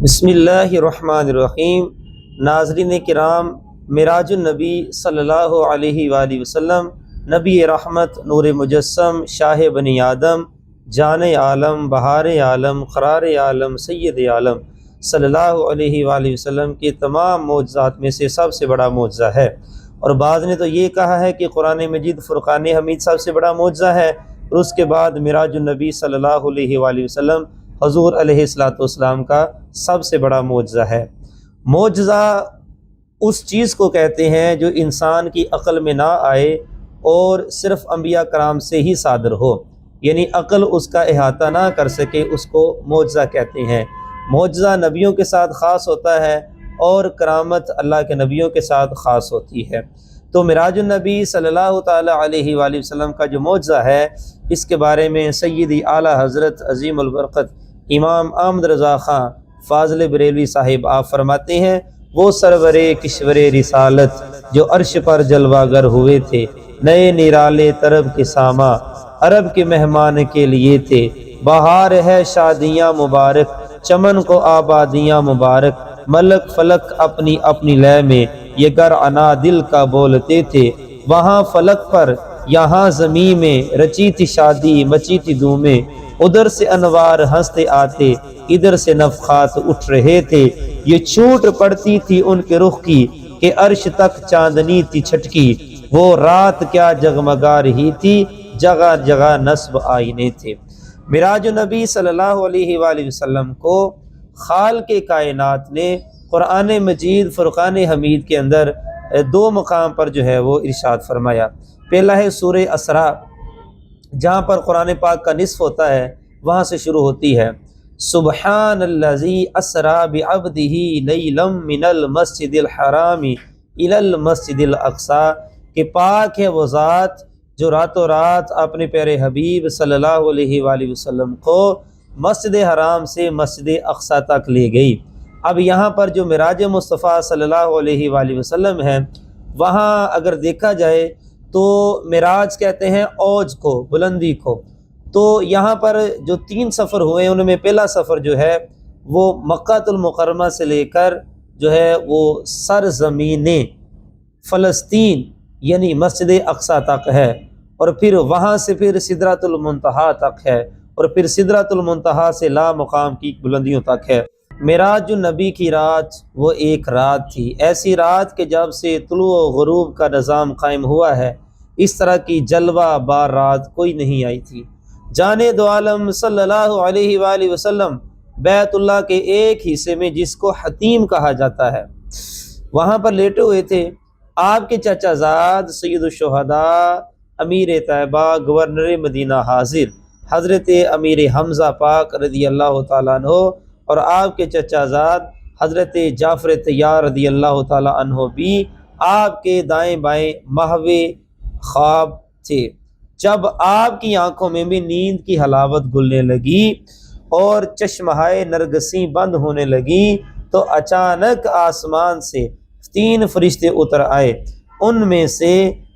بسم اللہ الرحمن الرحیم۔ ناظرین کرام، معراج النبی صلی اللہ علیہ وآلہ وسلم نبی رحمت، نور مجسم، شاہ بنی آدم، جان عالم، بہار عالم، قرار عالم، سید عالم صلی اللہ علیہ وآلہ وسلم کے تمام معجزات میں سے سب سے بڑا معجزہ ہے۔ اور بعض نے تو یہ کہا ہے کہ قرآن مجید فرقان حمید سب سے بڑا معجزہ ہے، اور اس کے بعد معراج النبی صلی اللہ علیہ وآلہ وسلم حضور علیہ السلام کا سب سے بڑا معجزہ ہے۔ معجزہ اس چیز کو کہتے ہیں جو انسان کی عقل میں نہ آئے اور صرف انبیاء کرام سے ہی صادر ہو، یعنی عقل اس کا احاطہ نہ کر سکے، اس کو معجزہ کہتے ہیں۔ معجزہ نبیوں کے ساتھ خاص ہوتا ہے اور کرامت اللہ کے نبیوں کے ساتھ خاص ہوتی ہے۔ تو معراج النبی صلی اللہ تعالیٰ علیہ وآلہ وسلم کا جو معجزہ ہے، اس کے بارے میں سیدی اعلیٰ حضرت عظیم البرکت امام احمد رضا خان فاضل بریلوی صاحب آپ فرماتے ہیں، وہ سرور کشور رسالت جو عرش پر جلوہ گر ہوئے تھے، نئے نرالے طرب کے ساما عرب کے مہمان کے لیے تھے، بہار ہے شادیاں مبارک، چمن کو آبادیاں مبارک، ملک فلک اپنی اپنی لے میں یہ گر انا دل کا بولتے تھے، وہاں فلک پر یہاں زمین میں رچی تھی شادی مچی تھی دھومیں، ادھر سے انوار ہنستے آتے ادھر سے نفخات اٹھ رہے تھے، یہ چھوٹ پڑتی تھی ان کے رخ کی کہ عرش تک چاندنی تھی چھٹکی، وہ رات کیا جگمگا رہی تھی، جگہ جگہ نصب آئینے تھے۔ معراج النبی صلی اللہ علیہ وآلہ وسلم کو خالق کائنات نے قرآن مجید فرقان حمید کے اندر دو مقام پر جو ہے وہ ارشاد فرمایا۔ پہلا ہے سورہ اسراء، جہاں پر قرآن پاک کا نصف ہوتا ہے، وہاں سے شروع ہوتی ہے، سبحان الذی اسری بعبدہ لیلا من المسجد الحرام الی المسجد الاقصی، کہ پاک ہے وہ ذات جو راتوں رات اپنے پیارے حبیب صلی اللہ علیہ وآلہ وسلم کو مسجد حرام سے مسجد اقصی تک لے گئی۔ اب یہاں پر جو معراج مصطفیٰ صلی اللہ علیہ وآلہ وسلم ہے، وہاں اگر دیکھا جائے تو معراج کہتے ہیں اوج کو، بلندی کو۔ تو یہاں پر جو 3 سفر ہوئے ان میں پہلا سفر جو ہے وہ مکہ المکرمہ سے لے کر جو ہے وہ سرزمین فلسطین یعنی مسجد اقصی تک ہے، اور پھر وہاں سے پھر سدرۃ المنتہا تک ہے، اور پھر سدرۃ المنتہا سے لا مقام کی بلندیوں تک ہے۔ معراج النبی کی رات وہ ایک رات تھی، ایسی رات کہ جب سے طلوع و غروب کا نظام قائم ہوا ہے، اس طرح کی جلوہ بار رات کوئی نہیں آئی تھی۔ جانے دو عالم صلی اللہ علیہ وآلہ وسلم بیت اللہ کے ایک حصے میں جس کو حتیم کہا جاتا ہے، وہاں پر لیٹے ہوئے تھے۔ آپ کے چچا زاد سید الشہداء امیر طیبہ گورنر مدینہ حاضر حضرت امیر حمزہ پاک رضی اللہ تعالیٰ عنہ، اور آپ کے چچا زاد حضرت جعفر طیار رضی اللہ تعالیٰ عنہ بھی آپ کے دائیں بائیں محو خواب تھے۔ جب آپ کی آنکھوں میں بھی نیند کی حلاوت گلنے لگی اور چشمہائے نرگسی بند ہونے لگی، تو اچانک آسمان سے 3 فرشتے اتر آئے۔ ان میں سے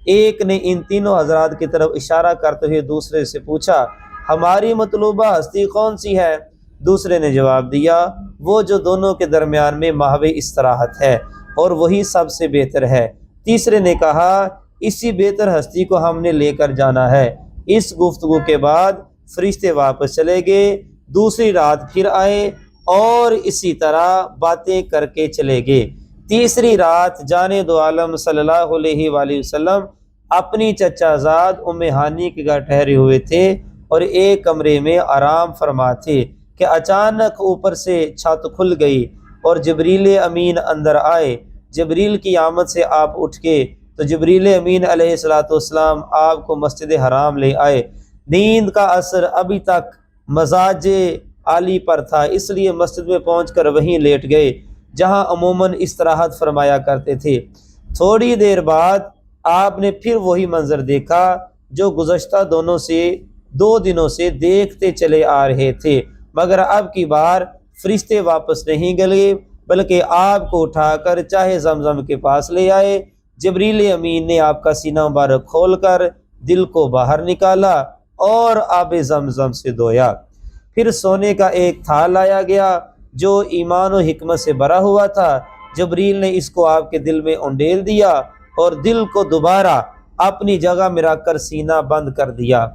ایک نے ان تینوں حضرات کی طرف اشارہ کرتے ہوئے دوسرے سے پوچھا، ہماری مطلوبہ ہستی کون سی ہے؟ دوسرے نے جواب دیا، وہ جو دونوں کے درمیان میں محو استراحت ہے، اور وہی سب سے بہتر ہے۔ تیسرے نے کہا، اسی بہتر ہستی کو ہم نے لے کر جانا ہے۔ اس گفتگو کے بعد فرشتے واپس چلے گئے، دوسری رات پھر آئے اور اسی طرح باتیں کر کے چلے گئے۔ تیسری رات جانے دو عالم صلی اللہ علیہ وآلہ وسلم اپنی چچا زاد ام ہانی کے گھر ٹھہرے ہوئے تھے اور ایک کمرے میں آرام فرما تھے کہ اچانک اوپر سے چھت کھل گئی اور جبریل امین اندر آئے۔ جبریل کی آمد سے آپ اٹھ کے تو جبریل امین علیہ السلام آپ کو مسجد حرام لے آئے۔ نیند کا اثر ابھی تک مزاج عالی پر تھا، اس لیے مسجد میں پہنچ کر وہیں لیٹ گئے جہاں عموماً استراحت فرمایا کرتے تھے۔ تھوڑی دیر بعد آپ نے پھر وہی منظر دیکھا جو گزشتہ 2 دنوں سے دیکھتے چلے آ رہے تھے، مگر اب کی بار فرشتے واپس نہیں گئے بلکہ آپ کو اٹھا کر چاہے زمزم کے پاس لے آئے۔ جبریل امین نے آپ کا سینہ مبارک کھول کر دل کو باہر نکالا اور آب زمزم سے دھویا۔ پھر سونے کا ایک تھال لایا گیا جو ایمان و حکمت سے بھرا ہوا تھا، جبریل نے اس کو آپ کے دل میں انڈیل دیا اور دل کو دوبارہ اپنی جگہ میں رکھ کر سینہ بند کر دیا۔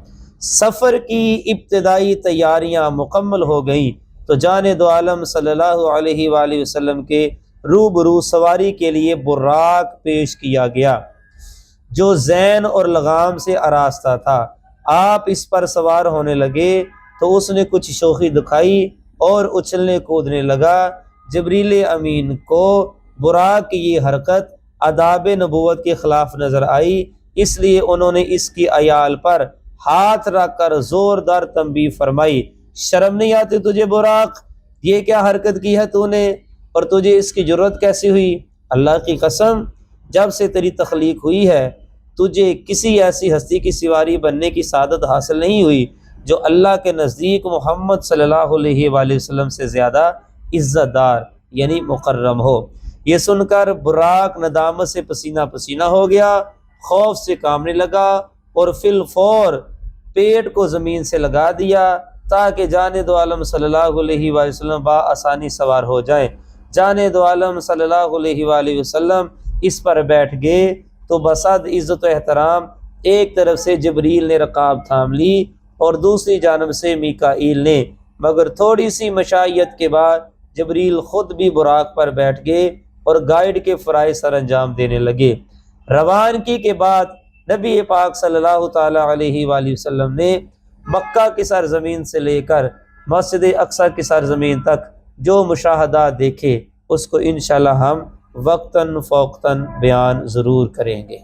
سفر کی ابتدائی تیاریاں مکمل ہو گئیں تو جان دو عالم صلی اللہ علیہ وآلہ وسلم کے روبرو سواری کے لیے براق پیش کیا گیا جو زین اور لغام سے آراستہ تھا۔ آپ اس پر سوار ہونے لگے تو اس نے کچھ شوخی دکھائی اور اچھلنے کودنے لگا۔ جبریل امین کو براق کی یہ حرکت آداب نبوت کے خلاف نظر آئی، اس لیے انہوں نے اس کی عیال پر ہاتھ رکھ کر زوردار تنبیہ فرمائی، شرم نہیں آتی تجھے براق؟ یہ کیا حرکت کی ہے تو نے، اور تجھے اس کی جرت کیسی ہوئی؟ اللہ کی قسم، جب سے تیری تخلیق ہوئی ہے تجھے کسی ایسی ہستی کی سواری بننے کی سعادت حاصل نہیں ہوئی جو اللہ کے نزدیک محمد صلی اللہ علیہ وآلہ وسلم سے زیادہ عزت دار یعنی مکرم ہو۔ یہ سن کر براق ندامت سے پسینہ پسینہ ہو گیا، خوف سے کانپنے لگا اور فی الفور پیٹ کو زمین سے لگا دیا تاکہ جان دو عالم صلی اللہ علیہ وآلہ وسلم بآسانی سوار ہو جائیں۔ جان دو عالم صلی اللہ علیہ وآلہ وسلم اس پر بیٹھ گئے تو بصد عزت و احترام ایک طرف سے جبریل نے رکاب تھام لی اور دوسری جانب سے میکائیل نے، مگر تھوڑی سی مشائیت کے بعد جبریل خود بھی براق پر بیٹھ گئے اور گائیڈ کے فرائض سر انجام دینے لگے۔ روانگی کے بعد نبی پاک صلی اللہ تعالی علیہ وآلہ وسلم نے مکہ کی سرزمین سے لے کر مسجد اقصی کی سرزمین تک جو مشاہدات دیکھے اس کو انشاءاللہ ہم وقتاً فوقتاً بیان ضرور کریں گے۔